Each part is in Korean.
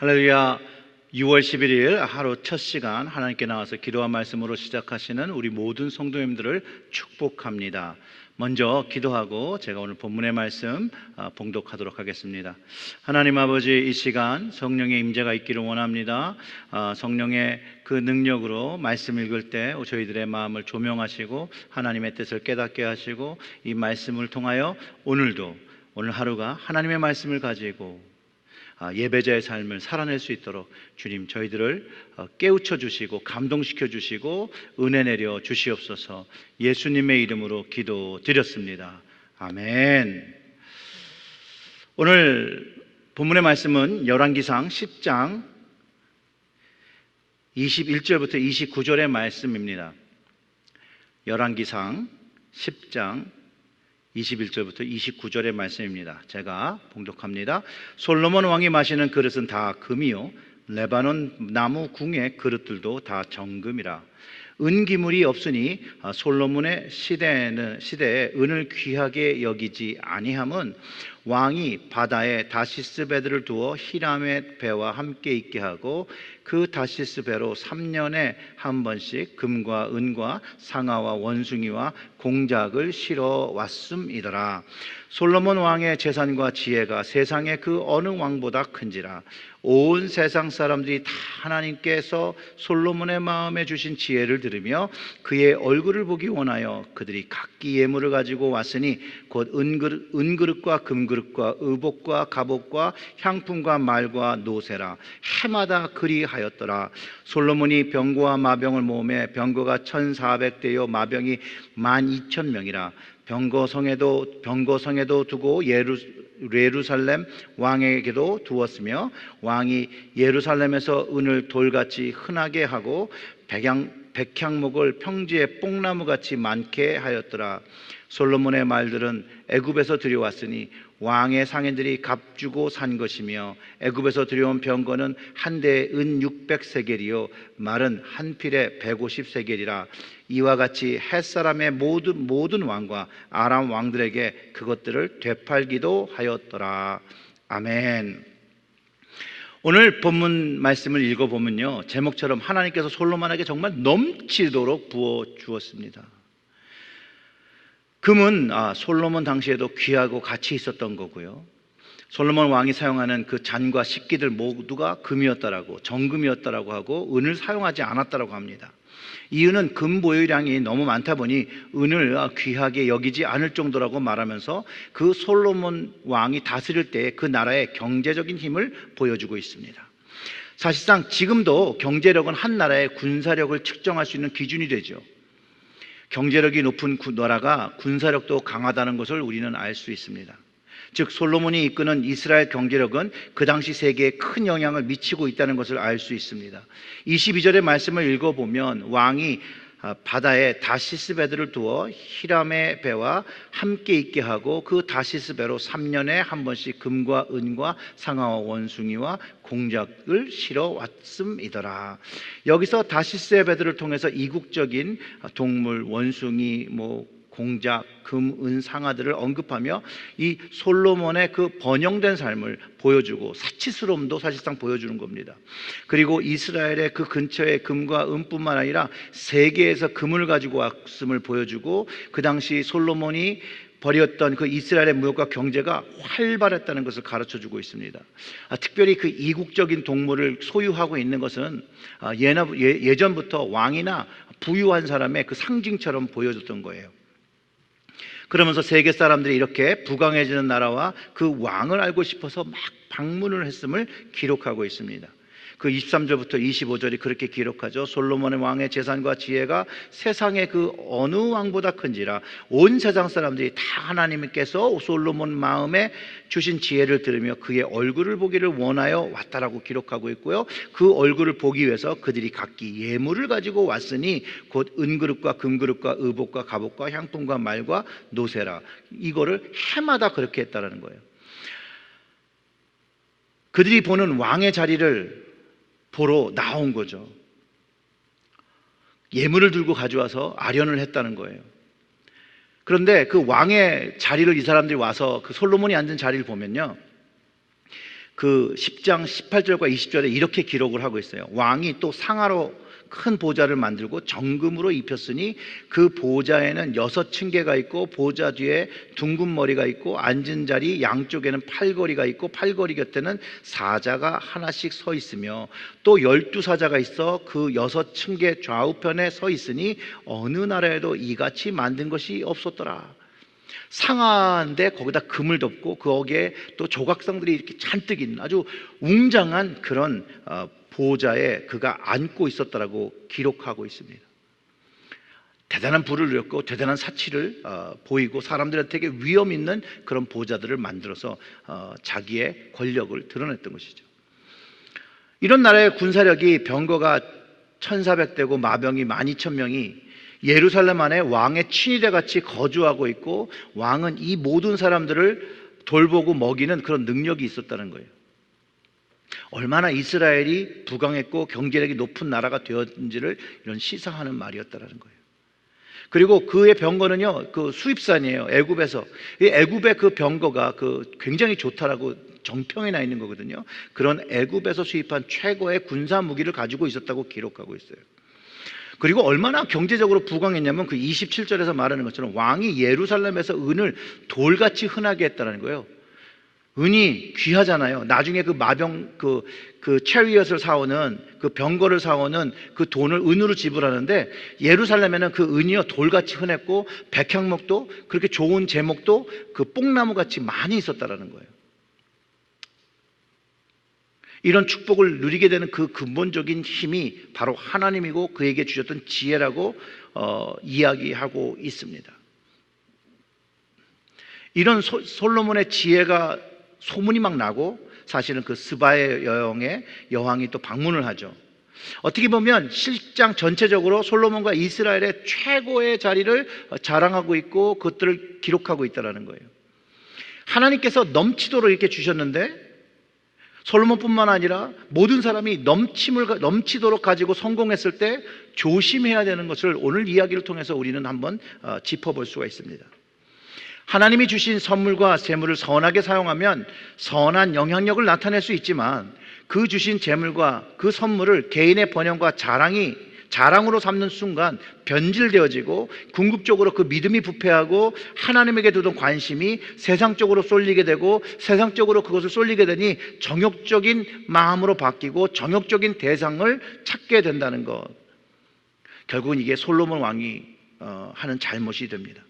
할렐루야. 6월 11일 하루 첫 시간 하나님께 나와서 기도와 말씀으로 시작하시는 우리 모든 성도님들을 축복합니다. 먼저 기도하고 제가 오늘 본문의 말씀 봉독하도록 하겠습니다. 하나님 아버지, 이 시간 성령의 임재가 있기를 원합니다. 성령의 그 능력으로 말씀 읽을 때 저희들의 마음을 조명하시고 하나님의 뜻을 깨닫게 하시고 이 말씀을 통하여 오늘 하루가 하나님의 말씀을 가지고 예배자의 삶을 살아낼 수 있도록 주님 저희들을 깨우쳐 주시고 감동시켜 주시고 은혜 내려 주시옵소서. 예수님의 이름으로 기도드렸습니다. 아멘. 오늘 본문의 말씀은 열왕기상 10장 21절부터 29절의 말씀입니다. 열왕기상 10장 21절부터 29절의 말씀입니다. 제가 봉독합니다. 솔로몬 왕이 마시는 그릇은 다 금이요 레바논 나무 궁의 그릇들도 다 정금이라. 은기물이 없으니 솔로몬의 시대에 은을 귀하게 여기지 아니함은 왕이 바다에 다시스 배들을 두어 히람의 배와 함께 있게 하고 그 다시스 배로 3년에 한 번씩 금과 은과 상아와 원숭이와 공작을 실어 왔음이더라. 솔로몬 왕의 재산과 지혜가 세상의 그 어느 왕보다 큰지라. 온 세상 사람들이 다 하나님께서 솔로몬의 마음에 주신 지혜를 들으며 그의 얼굴을 보기 원하여 그들이 각기 예물을 가지고 왔으니 곧 은그릇과 금그릇과 의복과 갑옷과 향품과 말과 노새라. 해마다 그리하였더라. 솔로몬이 병거와 마병을 모으매 병거가 1400대요 마병이 12,000명이라. 병거성에도 두고 예루살렘 왕에게도 두었으며 왕이 예루살렘에서 은을 돌같이 흔하게 하고 백향목을 평지에 뽕나무같이 많게 하였더라. 솔로몬의 말들은 애굽에서 들여왔으니 왕의 상인들이 값주고 산 것이며 애굽에서 들여온 병거는 한 대에 은 600세겔이요 말은 한 필에 150세겔이라. 이와 같이 햇사람의 모든 왕과 아람 왕들에게 그것들을 되팔기도 하였더라. 아멘. 오늘 본문 말씀을 읽어보면요, 제목처럼 하나님께서 솔로몬에게 정말 넘치도록 부어 주었습니다. 금은 솔로몬 당시에도 귀하고 가치 있었던 거고요, 솔로몬 왕이 사용하는 그 잔과 식기들 모두가 금이었다라고, 정금이었다라고 하고 은을 사용하지 않았다라고 합니다. 이유는 금 보유량이 너무 많다 보니 은을 귀하게 여기지 않을 정도라고 말하면서 그 솔로몬 왕이 다스릴 때 그 나라의 경제적인 힘을 보여주고 있습니다. 사실상 지금도 경제력은 한 나라의 군사력을 측정할 수 있는 기준이 되죠. 경제력이 높은 나라가 군사력도 강하다는 것을 우리는 알 수 있습니다. 즉 솔로몬이 이끄는 이스라엘 경제력은 그 당시 세계에 큰 영향을 미치고 있다는 것을 알 수 있습니다. 22절의 말씀을 읽어보면 왕이 바다에 다시스 배들을 두어 히람의 배와 함께 있게 하고 그 다시스 배로 3년에 한 번씩 금과 은과 상아와 원숭이와 공작을 실어 왔음이더라. 여기서 다시스의 배들을 통해서 이국적인 동물, 원숭이, 공작, 금, 은, 상아들을 언급하며 이 솔로몬의 그 번영된 삶을 보여주고 사치스러움도 사실상 보여주는 겁니다. 그리고 이스라엘의 그 근처에 금과 은뿐만 아니라 세계에서 금을 가지고 왔음을 보여주고 그 당시 솔로몬이 벌였던 그 이스라엘의 무역과 경제가 활발했다는 것을 가르쳐주고 있습니다. 특별히 그 이국적인 동물을 소유하고 있는 것은 예전부터 왕이나 부유한 사람의 그 상징처럼 보여줬던 거예요. 그러면서 세계 사람들이 이렇게 부강해지는 나라와 그 왕을 알고 싶어서 막 방문을 했음을 기록하고 있습니다. 그 23절부터 25절이 그렇게 기록하죠. 솔로몬의 왕의 재산과 지혜가 세상의 그 어느 왕보다 큰지라. 온 세상 사람들이 다 하나님께서 솔로몬 마음에 주신 지혜를 들으며 그의 얼굴을 보기를 원하여 왔다라고 기록하고 있고요, 그 얼굴을 보기 위해서 그들이 각기 예물을 가지고 왔으니 곧 은그릇과 금그릇과 의복과 갑옷과 향품과 말과 노새라. 이거를 해마다 그렇게 했다라는 거예요. 그들이 보는 왕의 자리를 보러 나온 거죠. 예물을 들고 가져와서 아련을 했다는 거예요. 그런데 그 왕의 자리를 이 사람들이 와서 그 솔로몬이 앉은 자리를 보면요, 그 10장 18절과 20절에 이렇게 기록을 하고 있어요. 왕이 또 상하로 큰 보좌를 만들고 정금으로 입혔으니 그 보좌에는 6층계가 있고 보좌 뒤에 둥근 머리가 있고 앉은 자리 양쪽에는 팔걸이가 있고 팔걸이 곁에는 사자가 하나씩 서 있으며 또 12사자가 있어 그 6층계 좌우편에 서 있으니 어느 나라에도 이같이 만든 것이 없었더라. 상하인데 거기다 금을 덮고 거기에 또 조각상들이 이렇게 잔뜩 있는 아주 웅장한 그런 보좌에 그가 앉고 있었다라고 기록하고 있습니다. 대단한 부를 누렸고 대단한 사치를 보이고 사람들한테 위험 있는 그런 보좌들을 만들어서 자기의 권력을 드러냈던 것이죠. 이런 나라의 군사력이 병거가 1,400대고 마병이 12,000명이 예루살렘 안에 왕의 친위대 같이 거주하고 있고 왕은 이 모든 사람들을 돌보고 먹이는 그런 능력이 있었다는 거예요. 얼마나 이스라엘이 부강했고 경제력이 높은 나라가 되었는지를 이런 시사하는 말이었다라는 거예요. 그리고 그의 병거는요, 그 수입산이에요. 애굽에서. 이 애굽의 그 병거가 그 굉장히 좋다라고 정평에 나 있는 거거든요. 그런 애굽에서 수입한 최고의 군사 무기를 가지고 있었다고 기록하고 있어요. 그리고 얼마나 경제적으로 부강했냐면 그 27절에서 말하는 것처럼 왕이 예루살렘에서 은을 돌같이 흔하게 했다는 거예요. 은이 귀하잖아요. 나중에 그 마병 그 체리엇을 사오는 그 병거를 사오는 그 돈을 은으로 지불하는데 예루살렘에는 그 은이요 돌같이 흔했고 백향목도 그렇게 좋은 제목도 그 뽕나무같이 많이 있었다라는 거예요. 이런 축복을 누리게 되는 그 근본적인 힘이 바로 하나님이고 그에게 주셨던 지혜라고 이야기하고 있습니다. 이런 솔로몬의 지혜가 소문이 막 나고 사실은 그 스바의 여왕이 또 방문을 하죠. 어떻게 보면 실장 전체적으로 솔로몬과 이스라엘의 최고의 자리를 자랑하고 있고 그것들을 기록하고 있다는 거예요. 하나님께서 넘치도록 이렇게 주셨는데 솔로몬뿐만 아니라 모든 사람이 넘치도록 가지고 성공했을 때 조심해야 되는 것을 오늘 이야기를 통해서 우리는 한번 짚어볼 수가 있습니다. 하나님이 주신 선물과 재물을 선하게 사용하면 선한 영향력을 나타낼 수 있지만 그 주신 재물과 그 선물을 개인의 번영과 자랑으로 삼는 순간 변질되어지고 궁극적으로 그 믿음이 부패하고 하나님에게 두던 관심이 세상적으로 쏠리게 되고 세상적으로 그것을 쏠리게 되니 정욕적인 마음으로 바뀌고 정욕적인 대상을 찾게 된다는 것. 결국은 이게 솔로몬 왕이 하는 잘못이 됩니다.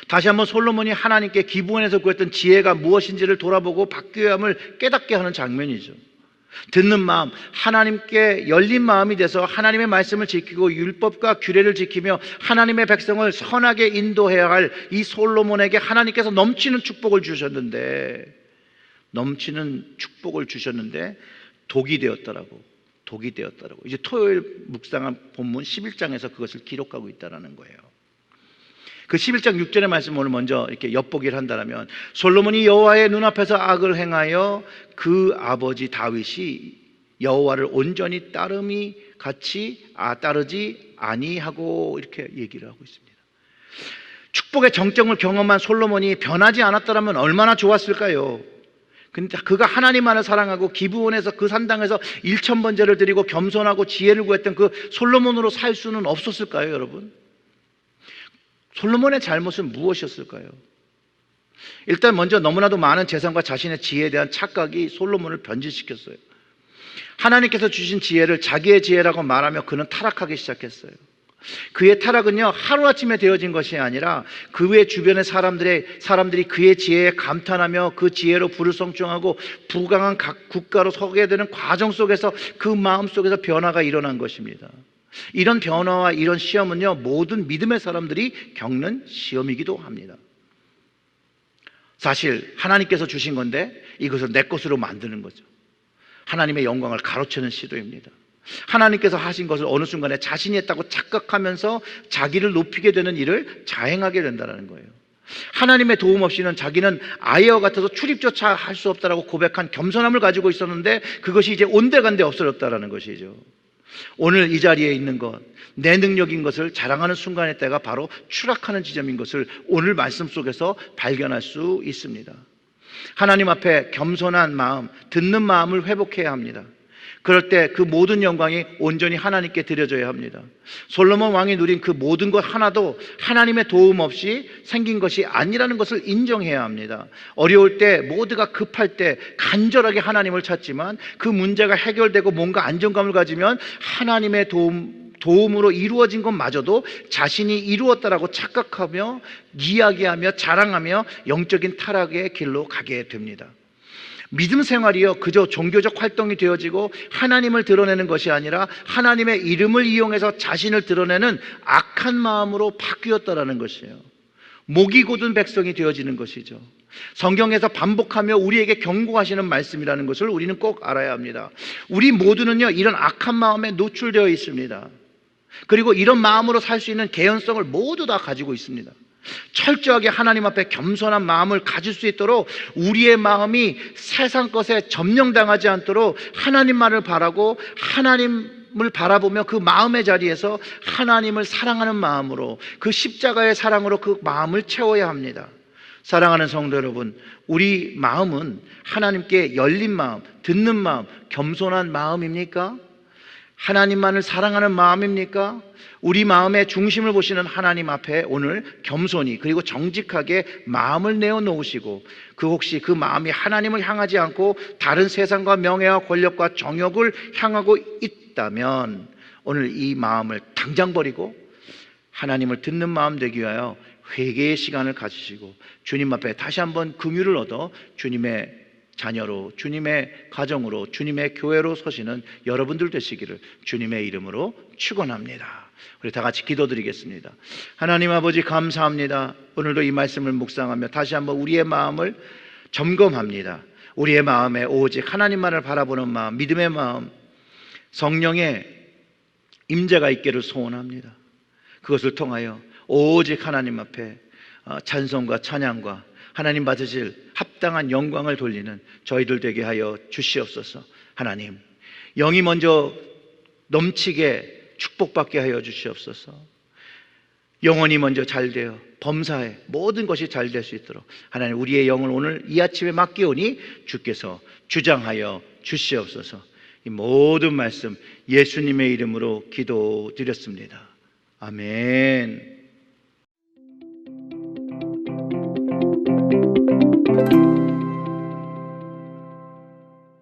다시 한번 솔로몬이 하나님께 기브온에서 구했던 지혜가 무엇인지를 돌아보고 바뀌어야 함을 깨닫게 하는 장면이죠. 듣는 마음, 하나님께 열린 마음이 돼서 하나님의 말씀을 지키고 율법과 규례를 지키며 하나님의 백성을 선하게 인도해야 할 이 솔로몬에게 하나님께서 넘치는 축복을 주셨는데 독이 되었더라고. 이제 토요일 묵상한 본문 11장에서 그것을 기록하고 있다는 거예요. 그 11장 6절의 말씀을 오늘 먼저 이렇게 엿보기를 한다면 솔로몬이 여호와의 눈앞에서 악을 행하여 그 아버지 다윗이 여호와를 온전히 따르지 아니하고 이렇게 얘기를 하고 있습니다. 축복의 정점을 경험한 솔로몬이 변하지 않았더라면 얼마나 좋았을까요? 근데 그가 하나님만을 사랑하고 기브온에서 그 산당에서 1,000번제를 드리고 겸손하고 지혜를 구했던 그 솔로몬으로 살 수는 없었을까요, 여러분? 솔로몬의 잘못은 무엇이었을까요? 일단 먼저 너무나도 많은 재산과 자신의 지혜에 대한 착각이 솔로몬을 변질시켰어요. 하나님께서 주신 지혜를 자기의 지혜라고 말하며 그는 타락하기 시작했어요. 그의 타락은요 하루아침에 되어진 것이 아니라 그의 주변의 사람들이 그의 지혜에 감탄하며 그 지혜로 부를 성취하고 부강한 각 국가로 서게 되는 과정 속에서 그 마음 속에서 변화가 일어난 것입니다. 이런 변화와 이런 시험은요 모든 믿음의 사람들이 겪는 시험이기도 합니다. 사실 하나님께서 주신 건데 이것을 내 것으로 만드는 거죠. 하나님의 영광을 가로채는 시도입니다. 하나님께서 하신 것을 어느 순간에 자신이 했다고 착각하면서 자기를 높이게 되는 일을 자행하게 된다는 거예요. 하나님의 도움 없이는 자기는 아이와 같아서 출입조차 할 수 없다라고 고백한 겸손함을 가지고 있었는데 그것이 이제 온데간데 없어졌다라는 것이죠. 오늘 이 자리에 있는 것, 내 능력인 것을 자랑하는 순간의 때가 바로 추락하는 지점인 것을 오늘 말씀 속에서 발견할 수 있습니다. 하나님 앞에 겸손한 마음, 듣는 마음을 회복해야 합니다. 그럴 때 그 모든 영광이 온전히 하나님께 드려져야 합니다. 솔로몬 왕이 누린 그 모든 것 하나도 하나님의 도움 없이 생긴 것이 아니라는 것을 인정해야 합니다. 어려울 때, 모두가 급할 때 간절하게 하나님을 찾지만 그 문제가 해결되고 뭔가 안정감을 가지면 하나님의 도움으로 이루어진 것마저도 자신이 이루었다라고 착각하며 이야기하며 자랑하며 영적인 타락의 길로 가게 됩니다. 믿음 생활이요, 그저 종교적 활동이 되어지고 하나님을 드러내는 것이 아니라 하나님의 이름을 이용해서 자신을 드러내는 악한 마음으로 바뀌었다라는 것이에요. 목이 곧은 백성이 되어지는 것이죠. 성경에서 반복하며 우리에게 경고하시는 말씀이라는 것을 우리는 꼭 알아야 합니다. 우리 모두는요, 이런 악한 마음에 노출되어 있습니다. 그리고 이런 마음으로 살 수 있는 개연성을 모두 다 가지고 있습니다. 철저하게 하나님 앞에 겸손한 마음을 가질 수 있도록 우리의 마음이 세상 것에 점령당하지 않도록 하나님만을 바라고 하나님을 바라보며 그 마음의 자리에서 하나님을 사랑하는 마음으로, 그 십자가의 사랑으로 그 마음을 채워야 합니다. 사랑하는 성도 여러분, 우리 마음은 하나님께 열린 마음, 듣는 마음, 겸손한 마음입니까? 하나님만을 사랑하는 마음입니까? 우리 마음의 중심을 보시는 하나님 앞에 오늘 겸손히 그리고 정직하게 마음을 내어놓으시고, 그 혹시 그 마음이 하나님을 향하지 않고 다른 세상과 명예와 권력과 정욕을 향하고 있다면 오늘 이 마음을 당장 버리고 하나님을 듣는 마음 되기 위하여 회개의 시간을 가지시고 주님 앞에 다시 한번 긍휼을 얻어 주님의 자녀로, 주님의 가정으로, 주님의 교회로 서시는 여러분들 되시기를 주님의 이름으로 축원합니다. 우리 다 같이 기도드리겠습니다. 하나님 아버지, 감사합니다. 오늘도 이 말씀을 묵상하며 다시 한번 우리의 마음을 점검합니다. 우리의 마음에 오직 하나님만을 바라보는 마음, 믿음의 마음, 성령의 임재가 있기를 소원합니다. 그것을 통하여 오직 하나님 앞에 찬송과 찬양과 하나님 받으실 합당한 영광을 돌리는 저희들 되게 하여 주시옵소서. 하나님, 영이 먼저 넘치게 축복받게 하여 주시옵소서. 영혼이 먼저 잘되어 범사에 모든 것이 잘 될 수 있도록 하나님, 우리의 영을 오늘 이 아침에 맡기오니 주께서 주장하여 주시옵소서. 이 모든 말씀 예수님의 이름으로 기도드렸습니다. 아멘.